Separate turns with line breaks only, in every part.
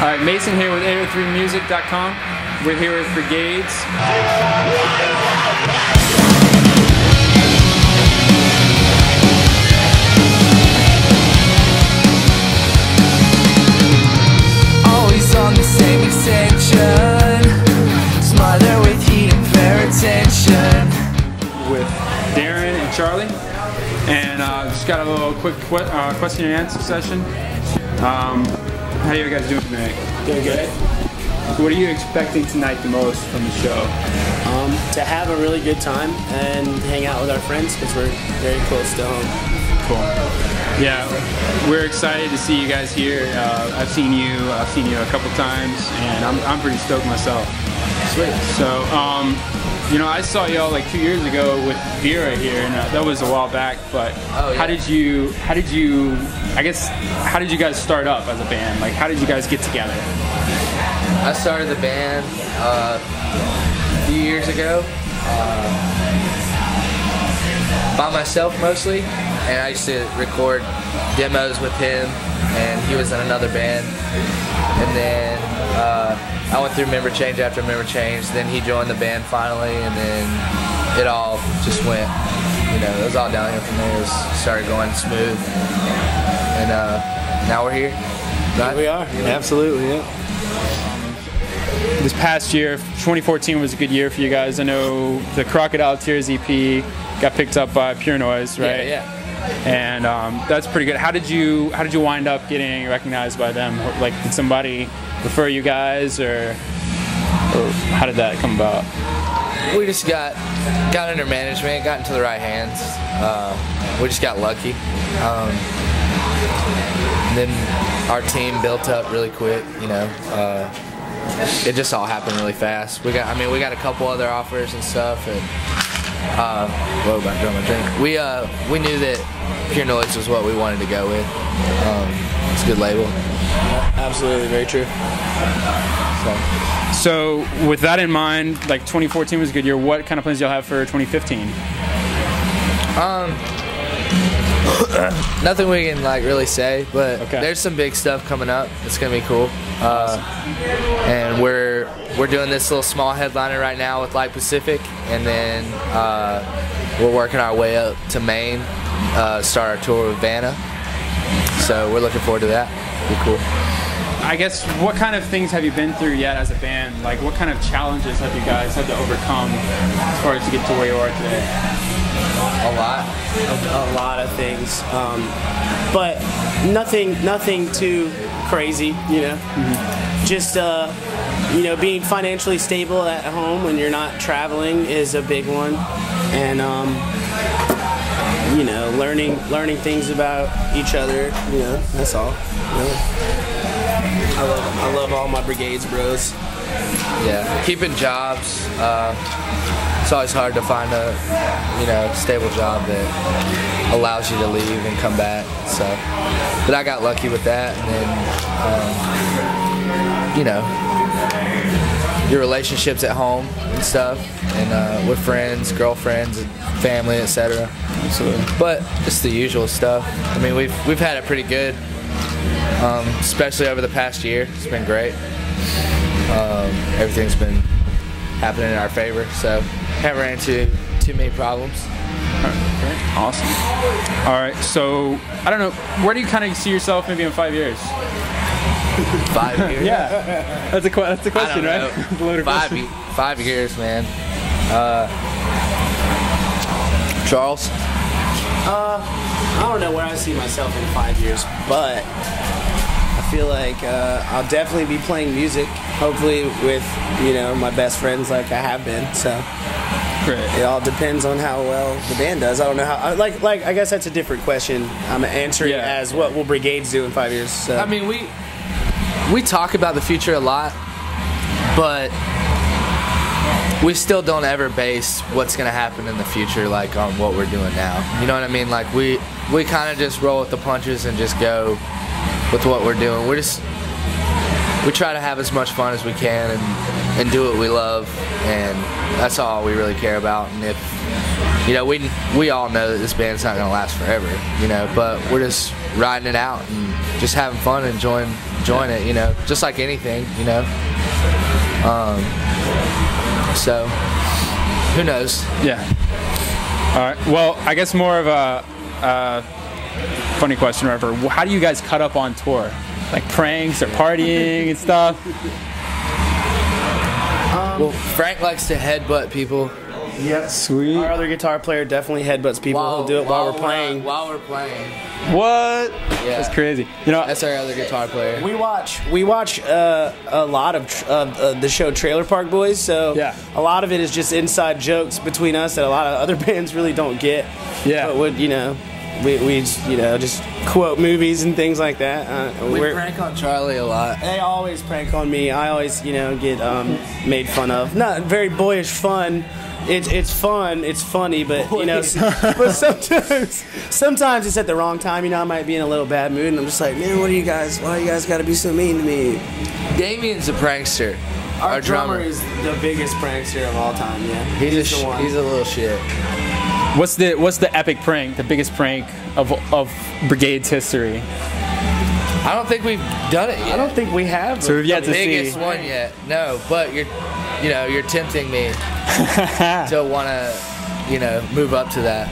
All right, Mason here with 803music.com. We're here with Brigades.
Always on the same extension, smother with heat and fair attention.
With Darren and Charlie, and just got a little quick question and answer session. How are you guys doing tonight?
Doing good.
What are you expecting tonight the most from the show?
To have a really good time and hang out with our friends because we're very close to home.
Cool. Yeah, we're excited to see you guys here. I've seen you a couple times, and I'm pretty stoked myself.
Sweet.
So, you know, I saw y'all like 2 years ago with Vera here, and that was a while back. But
Oh, yeah.
how did you guys start up as a band? Like, how did you guys get together?
I started the band a few years ago by myself mostly, and I used to record demos with him, and he was in another band. And then I went through member change after member change. Then he joined the band finally, and then it all just went, you know, it was all downhill from there. It started going smooth, and now we're here. Right?
Here we are. Absolutely, yeah.
This past year, 2014 was a good year for you guys. I know the Crocodile Tears EP got picked up by Pure Noise, right?
Yeah.
And that's pretty good. How did you wind up getting recognized by them? Like, did somebody refer you guys, or how did that come about?
We just got under management, got into the right hands. We just got lucky. And then our team built up really quick. You know, it just all happened really fast. We got a couple other offers and stuff, and whoa, about to drop my drink. We knew that Pure Noise was what we wanted to go with. It's a good label.
Absolutely, very true.
So with that in mind, like 2014 was a good year. What kind of plans do y'all have for 2015?
Nothing we can like really say, but
Okay.
there's some big stuff coming up. It's gonna be cool. And we're doing this little small headliner right now with Light Pacific, and then we're working our way up to Maine, start our tour with Vanna. So we're looking forward to that. It'll be cool.
I guess, what kind of things have you been through yet as a band? Like, what kind of challenges have you guys had to overcome as far as to get to where you are today?
A lot.
A lot of things, but nothing too crazy, you know. Just you know, being financially stable at home when you're not traveling is a big one, and you know, learning things about each other. You know, that's all. Really. I love all my Brigades bros.
Yeah. Keeping jobs. It's always hard to find a, you know, stable job that allows you to leave and come back. So, but I got lucky with that, and then, you know, your relationships at home and stuff, and with friends, girlfriends, and family, etc.
Absolutely.
But it's the usual stuff. I mean, we've had it pretty good, especially over the past year. It's been great. Everything's been happening in our favor, so haven't ran into too many problems.
Okay. Awesome. All right, so I don't know, where do you kind of see yourself maybe in 5 years?
5 years?
Yeah, that's the question,
I don't know.
right? It's a loaded question.
5 years, man. Charles?
I don't know where I see myself in 5 years, but I feel like I'll definitely be playing music, hopefully with, you know, my best friends like I have been. So
Great.
it all depends on how well the band does. I don't know how. Like I guess that's a different question. I'm answering
Yeah.
as what will Brigades do in 5 years. So.
I mean, we talk about the future a lot, but we still don't ever base what's gonna happen in the future like on what we're doing now. You know what I mean? Like we kind of just roll with the punches and just go with what we're doing. We try to have as much fun as we can and do what we love, and that's all we really care about. And if, you know, we all know that this band's not gonna last forever, you know, but we're just riding it out and just having fun, enjoying join it, you know, just like anything, you know. So who knows?
Yeah. All right. Well, I guess more of a funny question, or whatever. How do you guys cut up on tour? Like pranks or partying and stuff?
Well, Frank likes to headbutt people.
Yep.
Sweet.
Our other guitar player definitely headbutts people. He'll do it while we're playing.
While we're playing.
What?
Yeah.
That's crazy. You know,
That's our other guitar player.
We watch a lot of the show Trailer Park Boys, so
Yeah.
a lot of it is just inside jokes between us that a lot of other bands really don't get.
Yeah.
But would, you know, we just quote movies and things like that.
We prank on Charlie a lot.
They always prank on me. I always, you know, get made fun of. Not very boyish fun. It's fun. It's funny, but you know, but sometimes it's at the wrong time. You know, I might be in a little bad mood, and I'm just like, man, why you guys got to be so mean to me?
Damien's a prankster.
Our drummer is the biggest prankster of all time. Yeah,
He's a little shit.
what's the epic prank? The biggest prank of Brigades history?
I don't think we've done it yet.
I don't think we have.
So we've yet to
biggest
see.
one yet. No, but you're tempting me to want to, you know, move up to that.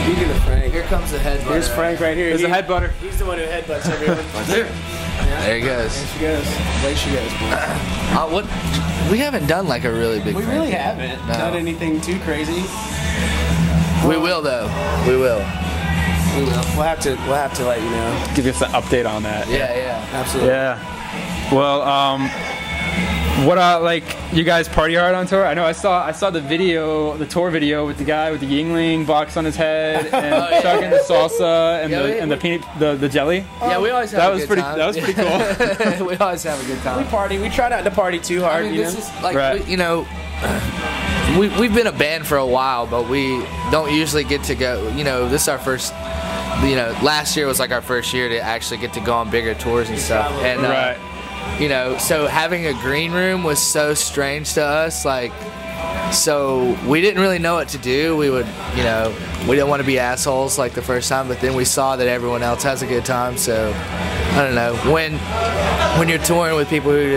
Speaking of Frank,
Here comes the headbutt.
here's Frank right here.
There's a headbutter.
He's the one who headbutts everyone.
There he goes.
She goes. Way she goes, boy.
What? We haven't done like a really big.
We
prank
really
yet.
haven't
No.
done anything too crazy.
We will though. We will.
We will. We'll have to let you know.
Give us an update on that.
Yeah.
Absolutely.
Yeah. Well, what like you guys party hard on tour? I know I saw the video, the tour video with the guy with the Yingling box on his head and chugging the salsa and the peanut the jelly.
Yeah, we always have a good time.
That was pretty cool.
We always have a good time.
We party. We try not to party too hard.
I mean,
you
this
know?
is like
Right.
you know, we've been a band for a while, but we don't usually get to go. You know, this is our first. You know, last year was like our first year to actually get to go on bigger tours and stuff. And
Right.
you know, so having a green room was so strange to us. Like, so we didn't really know what to do. We would, you know, we didn't want to be assholes like the first time, but then we saw that everyone else has a good time. So I don't know, when you're touring with people who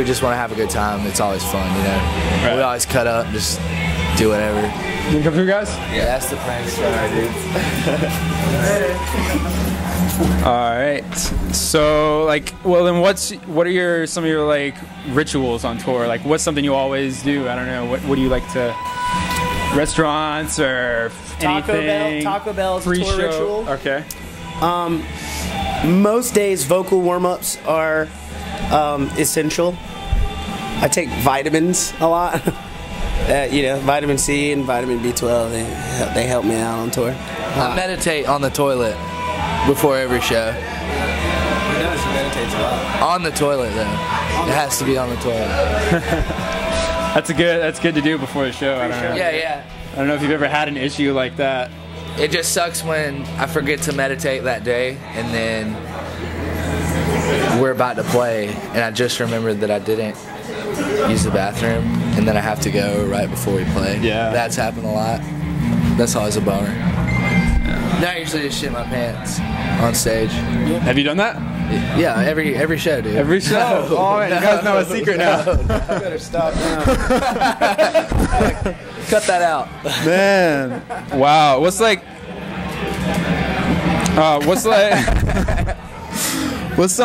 just want to have a good time, it's always fun. You know,
Right.
we always cut up, and just do whatever.
You come through, guys?
Yeah, that's the prank star, dude.
All right. So, like, well, then what are some of your like rituals on tour? Like, what's something you always do? I don't know. What do you like to? Restaurants or anything?
Taco Bell's
Free
tour
show.
ritual.
Okay.
Most days, vocal warm-ups are essential. I take vitamins a lot. You know, vitamin C and vitamin B12. They help me out on tour.
I meditate on the toilet before every show.
He does. He meditates a lot.
On the toilet, though. It has to be on the toilet.
That's good to do before the show. I don't know.
Yeah.
I don't know if you've ever had an issue like that.
It just sucks when I forget to meditate that day, and then we're about to play, and I just remembered that I didn't use the bathroom, and then I have to go right before we play.
Yeah.
That's happened a lot. That's always a bummer. Now I usually just shit my pants on stage.
Have you done that?
Yeah, every show, dude.
Every show? Oh, man, you guys know a secret now.
I better stop now.
Cut that out.
Man. Wow. What's some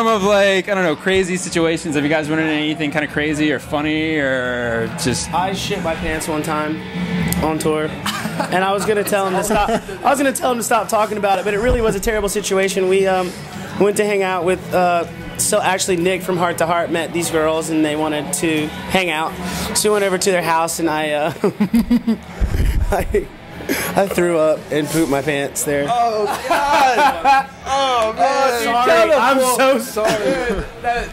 of like, I don't know, crazy situations? Have you guys run into anything kind of crazy or funny or just?
I shit my pants one time on tour, and I was gonna tell him to stop. I was gonna tell him to stop talking about it, but it really was a terrible situation. We went to hang out with. So actually, Nick from Heart to Heart met these girls, and they wanted to hang out. So we went over to their house, and I threw up and pooped my pants there.
Oh God! Oh man!
Sorry, I'm so sorry.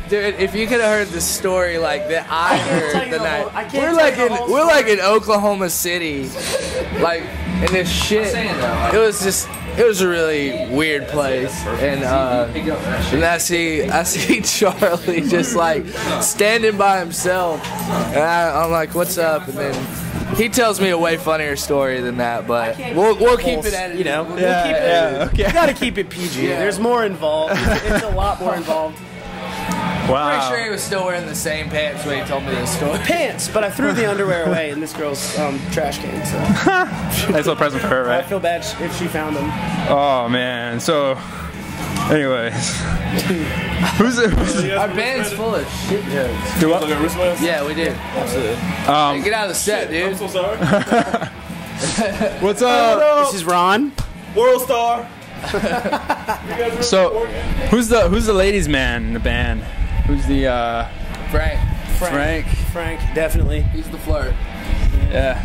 Dude, if you could have heard the story like that I
can't tell
heard
you
the
the whole-
night,
I can't
we're
tell
like
you the whole
we're like in Oklahoma City, like in this shit. It was a really weird place, and I see Charlie just like standing by himself, and I'm like, "What's up?" And then he tells me a way funnier story than that, but we'll keep it at it.
You know,
Yeah,
we'll keep it.
okay.
You gotta keep it PG.
Yeah.
There's more involved. It's a lot more involved.
Wow.
Pretty sure he was still wearing the same pants when he told me this story.
Pants, but I threw the underwear away in this girl's trash can. So
Nice little present for her,
I
right?
feel bad if she found them.
Oh man. So, anyways, who's
Our band's full of shit jokes.
do what?
Yeah, we did. Absolutely. Hey, get out of the set, dude.
I'm so sorry.
What's up?
This is Ron.
World Star.
So, who's the ladies' man in the band? Who's the
Frank.
Frank, definitely.
He's the flirt.
Yeah.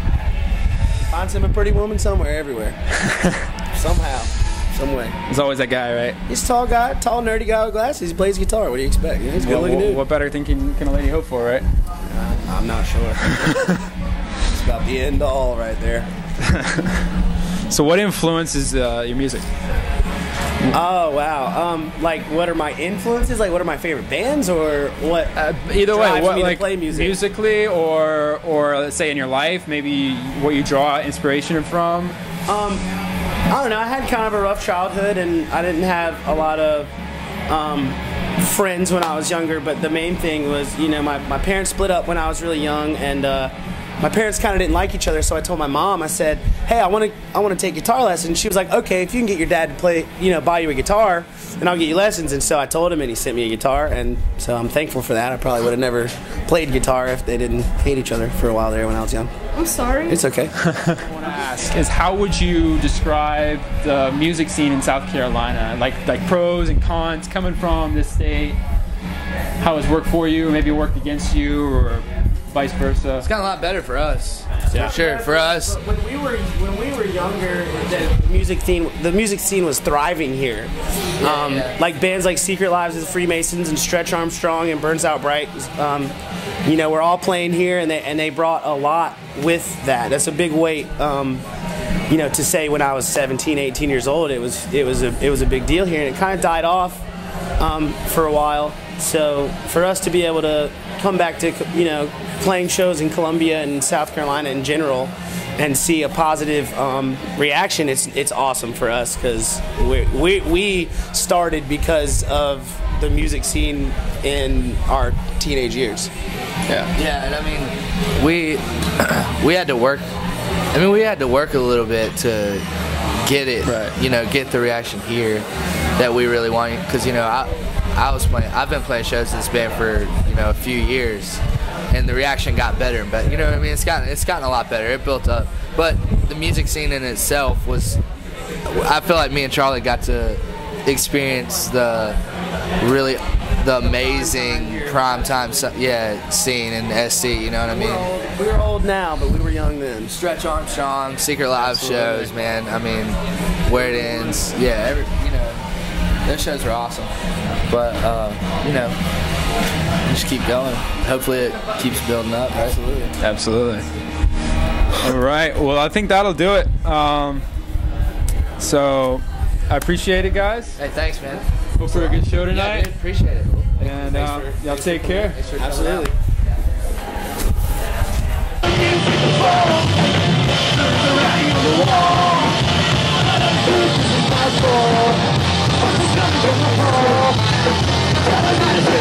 Finds him a pretty woman somewhere, everywhere. Somehow, some way.
There's always that guy, right?
He's a tall guy, tall nerdy guy with glasses. He plays guitar. What do you expect? You know, he's a good-looking dude.
What better thing can a lady hope for, right?
I'm not sure. It's about the end all right there.
So, what influences your music?
Oh wow! Like, what are my influences? Like, what are my favorite bands, or what?
Either way,
drives
what
me to
like
play music?
musically, or let's say in your life, maybe what you draw inspiration from.
I don't know. I had kind of a rough childhood, and I didn't have a lot of friends when I was younger. But the main thing was, you know, my parents split up when I was really young, and my parents kind of didn't like each other. So I told my mom, I said, "Hey, I want to take guitar lessons." She was like, "Okay, if you can get your dad to play, you know, buy you a guitar, then I'll get you lessons." And so I told him, and he sent me a guitar, and so I'm thankful for that. I probably would have never played guitar if they didn't hate each other for a while there when I was young.
I'm sorry.
It's okay.
I want to ask is how would you describe the music scene in South Carolina? Like pros and cons coming from this state. How has worked for you? Maybe it worked against you, or vice versa.
It's gotten a lot better for us.
Yeah.
For sure. For us.
When we were younger, the music scene was thriving here.
Yeah.
Like bands like Secret Lives of the Freemasons and Stretch Armstrong and Burns Out Bright. You know, we're all playing here, and they brought a lot with that. That's a big weight. You know, to say when I was 17, 18 years old, it was a big deal here, and it kind of died off for a while. So for us to be able to come back to, you know, playing shows in Columbia and South Carolina in general and see a positive reaction, it's awesome for us, because we started because of the music scene in our teenage years.
Yeah, and I mean, we had to work. I mean, we had to work a little bit to get it,
right.
You know, get the reaction here that we really want. Because, you know, I've been playing shows in this band for, you know, a few years, and the reaction got better. But you know what I mean? It's gotten a lot better. It built up. But the music scene in itself was, I feel like me and Charlie got to experience the amazing primetime scene in SC. You know what I mean?
We were old now, but we were young then.
Stretch Armstrong, Secret Live shows, man. I mean, Where It Ends. Yeah, you know, those shows were awesome. But you know, just keep going. Hopefully, it keeps building up. Right?
Absolutely. All right. Well, I think that'll do it. So, I appreciate it, guys.
Hey, thanks, man.
Hope for a good show tonight.
Yeah, dude, appreciate it.
And y'all take care.
Absolutely.
Gotta